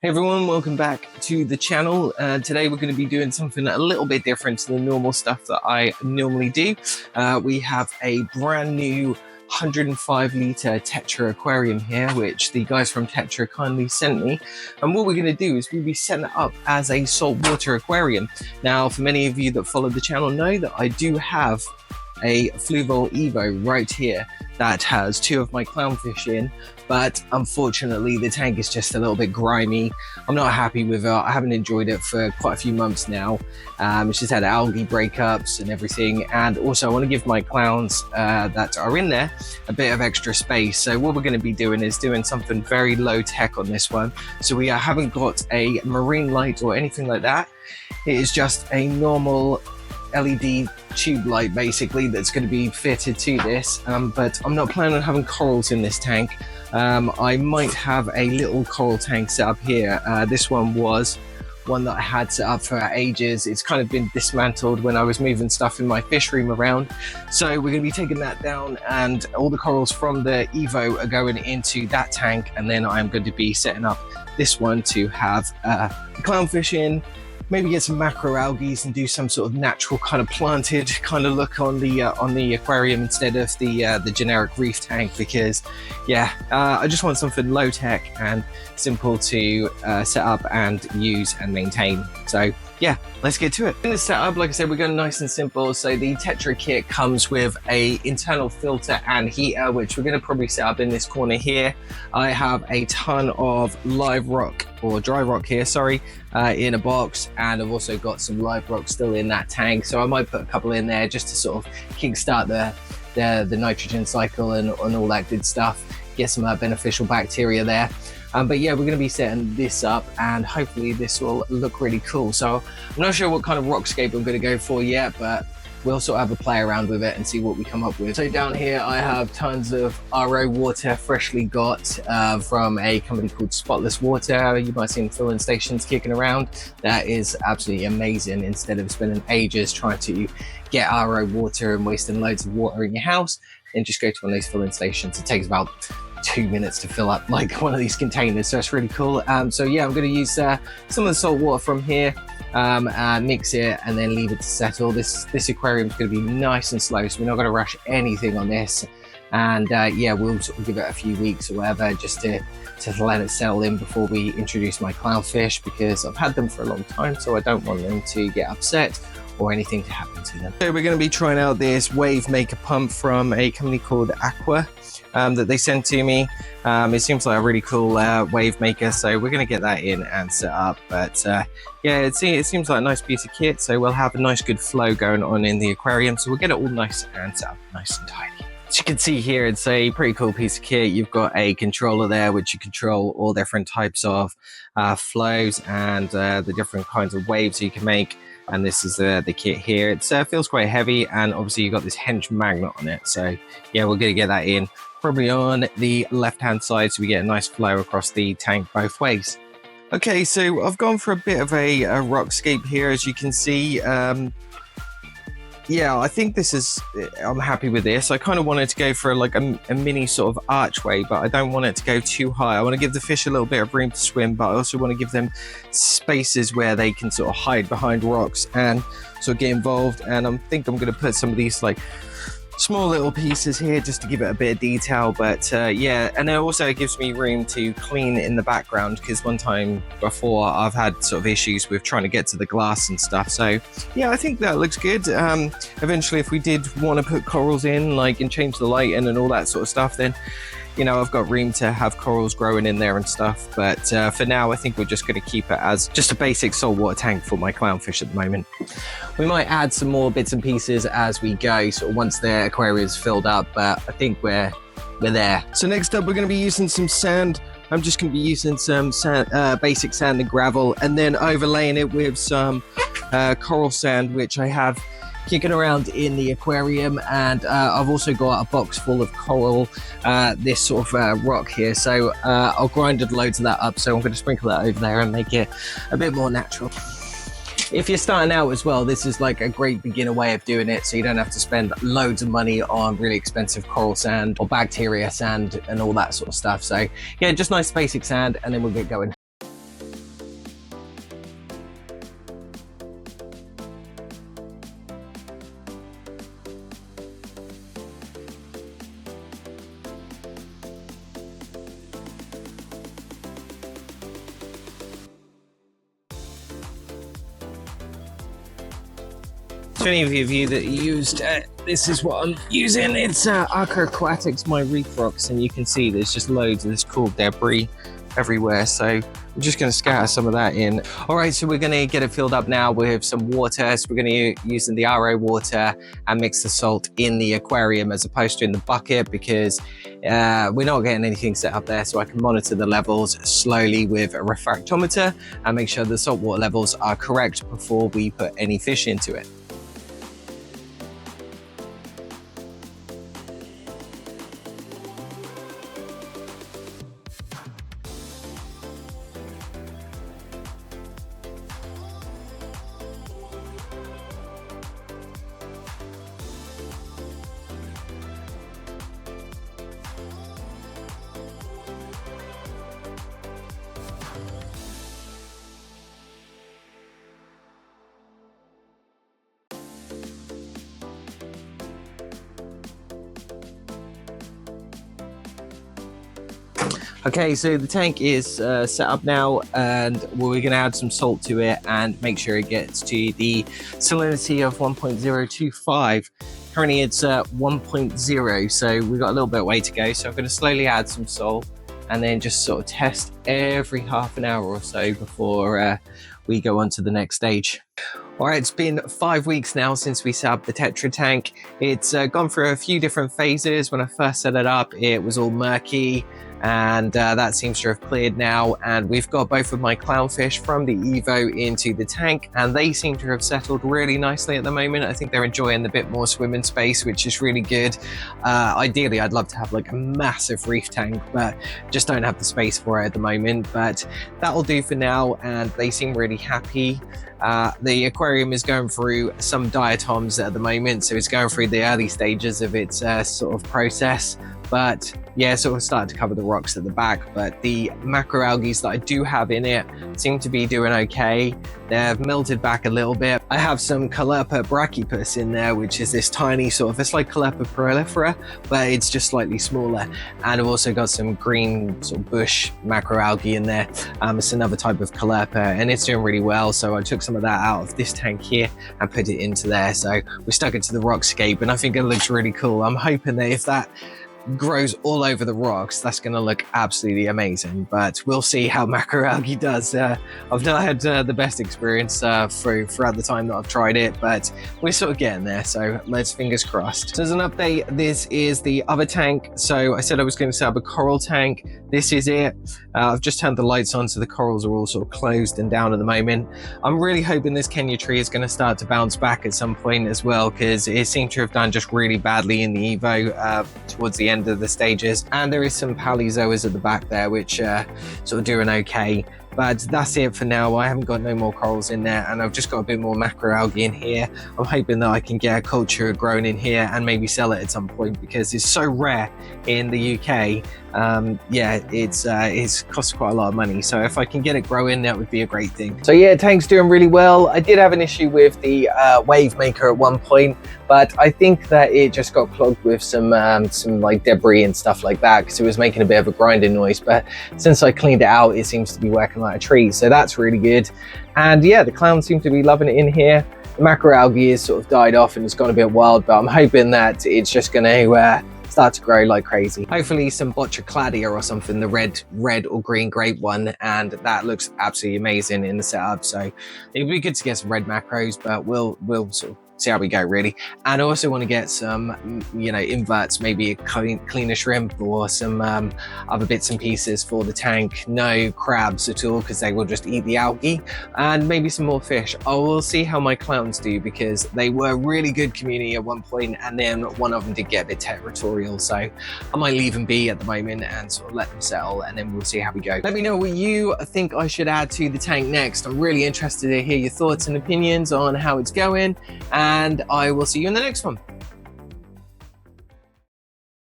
Hey everyone, welcome back to the channel. Today we're going to be doing something a little bit different to the normal stuff that I normally do. We have a brand new 105 litre Tetra aquarium here, which the guys from Tetra kindly sent me. And what we're going to do is we'll be setting it up as a saltwater aquarium. Now, for many of you that follow the channel know that I do have a Fluval Evo right here that has two of my clownfish in, but unfortunately the tank is just a little bit grimy. I'm not happy with it. I haven't enjoyed it for quite a few months now. It's just had algae breakups and everything, and also I want to give my clowns that are in there a bit of extra space. So what we're going to be doing is doing something very low tech on this one. So we haven't got a marine light or anything like that. It is just a normal LED tube light basically that's going to be fitted to this, but I'm not planning on having corals in this tank. I might have a little coral tank set up here. This one was one that I had set up for ages. It's kind of been dismantled when I was moving stuff in my fish room around, so we're going to be taking that down, and all the corals from the Evo are going into that tank, and then I'm going to be setting up this one to have the clownfish in, maybe get some macroalgae and do some sort of natural kind of planted kind of look on the aquarium instead of the generic reef tank, because yeah, I just want something low tech and simple to set up and use and maintain. So yeah, let's get to it. In the setup, like I said, we're going nice and simple. So the Tetra kit comes with a internal filter and heater, which we're going to probably set up in this corner here. I have a ton of live rock, or dry rock here, sorry, in a box, and I've also got some live rock still in that tank, so I might put a couple in there just to sort of kickstart the nitrogen cycle and all that good stuff, get some beneficial bacteria there. But yeah, we're going to be setting this up, and hopefully this will look really cool. So I'm not sure what kind of rockscape I'm going to go for yet, but we'll sort of have a play around with it and see what we come up with. So down here I have tons of RO water freshly got from a company called Spotless Water. You might have seen filling stations kicking around. That is absolutely amazing. Instead of spending ages trying to get RO water and wasting loads of water in your house, then just go to one of these filling stations. It takes about 2 minutes to fill up like one of these containers, so it's really cool. So yeah, I'm going to use some of the salt water from here, mix it and then leave it to settle. This aquarium is going to be nice and slow, so we're not going to rush anything on this, and yeah, we'll sort of give it a few weeks or whatever just to let it settle in before we introduce my clownfish, because I've had them for a long time, so I don't want them to get upset or anything to happen to them. So we're going to be trying out this Wavemaker pump from a company called Aqua that they sent to me. It seems like a really cool Wavemaker, so we're going to get that in and set up. But yeah, it seems like a nice piece of kit, so we'll have a nice good flow going on in the aquarium, so we'll get it all nice and set up nice and tidy. As you can see here, it's a pretty cool piece of kit. You've got a controller there which you control all different types of flows and the different kinds of waves you can make. And this is the kit here. It feels quite heavy, and obviously you've got this hinge magnet on it. So yeah, we're going to get that in probably on the left hand side, so we get a nice flow across the tank both ways. Okay, so I've gone for a bit of a rockscape here, as you can see. Yeah, I think this is, I'm happy with this. I kind of wanted to go for like a mini sort of archway, but I don't want it to go too high. I want to give the fish a little bit of room to swim, but I also want to give them spaces where they can sort of hide behind rocks and sort of get involved. And I think I'm going to put some of these like small little pieces here just to give it a bit of detail. But yeah, and it also gives me room to clean in the background, because one time before I've had sort of issues with trying to get to the glass and stuff. So yeah, I think that looks good. Eventually, if we did want to put corals in, like, and change the light in and all that sort of stuff, then you know, I've got room to have corals growing in there and stuff. But for now, I think we're just going to keep it as just a basic saltwater tank for my clownfish at the moment. We might add some more bits and pieces as we go, sort of once the aquarium is filled up, but I think we're there. So next up, we're going to be using some sand. I'm just going to be using some sand, basic sand and gravel, and then overlaying it with some coral sand, which I have kicking around in the aquarium. And I've also got a box full of coral, this sort of rock here, so I'll grind loads of that up, so I'm going to sprinkle that over there and make it a bit more natural. If you're starting out as well, this is like a great beginner way of doing it, so you don't have to spend loads of money on really expensive coral sand or bacteria sand and all that sort of stuff. So yeah, just nice basic sand, and then we'll get going. To any of you that used this is what I'm using. It's Aquatics My Reef Rocks, and you can see there's just loads of this cool debris everywhere, so I'm just going to scatter some of that in. All right, so we're going to get it filled up now with some water. So we're going to use the RO water and mix the salt in the aquarium as opposed to in the bucket, because we're not getting anything set up there, so I can monitor the levels slowly with a refractometer and make sure the saltwater levels are correct before we put any fish into it. Okay, so the tank is set up now, and we're going to add some salt to it and make sure it gets to the salinity of 1.025. Currently it's 1.0, so we've got a little bit of way to go. So I'm going to slowly add some salt and then just sort of test every half an hour or so before we go on to the next stage. All right, it's been 5 weeks now since we set up the Tetra tank. It's gone through a few different phases. When I first set it up, it was all murky, and that seems to have cleared now. And we've got both of my clownfish from the Evo into the tank, and they seem to have settled really nicely at the moment. I think they're enjoying the bit more swimming space, which is really good. Ideally, I'd love to have like a massive reef tank, but just don't have the space for it at the moment. But that'll do for now, and they seem really happy. The aquarium is going through some diatoms at the moment, so it's going through the early stages of its sort of process. But yeah, sort of started to cover the rocks at the back, but the macroalgae that I do have in it seem to be doing okay. They've melted back a little bit. I have some Caloepa brachypus in there, which is this tiny sort of, it's like Caloepa prolifera, but it's just slightly smaller. And I've also got some green sort of bush macroalgae in there. It's another type of Caloepa, and it's doing really well. So I took some of that out of this tank here and put it into there. So we stuck it to the Rockcape, and I think it looks really cool. I'm hoping that if that grows all over the rocks, that's going to look absolutely amazing, but we'll see how macroalgae does. I've not had the best experience throughout the time that I've tried it, but we're sort of getting there, so let's fingers crossed. So as an update, this is the other tank. So I said I was going to set up a coral tank. This is it. I've just turned the lights on, so the corals are all sort of closed and down at the moment. I'm really hoping this Kenya tree is going to start to bounce back at some point as well, because it seemed to have done just really badly in the Evo towards the end of the stages. And there is some paleozoas at the back there, which sort of doing okay. But that's it for now. I haven't got no more corals in there, and I've just got a bit more macroalgae in here. I'm hoping that I can get a culture grown in here and maybe sell it at some point, because it's so rare in the UK. Yeah, it's cost quite a lot of money, so if I can get it growing, that would be a great thing. So yeah, tank's doing really well. I did have an issue with the Wavemaker at one point, but I think that it just got clogged with some like debris and stuff like that, because it was making a bit of a grinding noise. But since I cleaned it out, it seems to be working like a treat, so that's really good. And yeah, the clowns seem to be loving it in here. The macroalgae has sort of died off and it's gone a bit wild, but I'm hoping that it's just going to start to grow like crazy. Hopefully some Botrycladia or something, the red or green grape one, and that looks absolutely amazing in the setup. So it'd be good to get some red macros, but we'll sort of see how we go, really. And I also want to get some, you know, inverts, maybe a cleaner shrimp or some other bits and pieces for the tank. No crabs at all, because they will just eat the algae, and maybe some more fish. I will see how my clowns do, because they were a really good community at one point, and then one of them did get a bit territorial, so I might leave them be at the moment and sort of let them settle, and then we'll see how we go. Let me know what you think I should add to the tank next. I'm really interested to hear your thoughts and opinions on how it's going, and I will see you in the next one.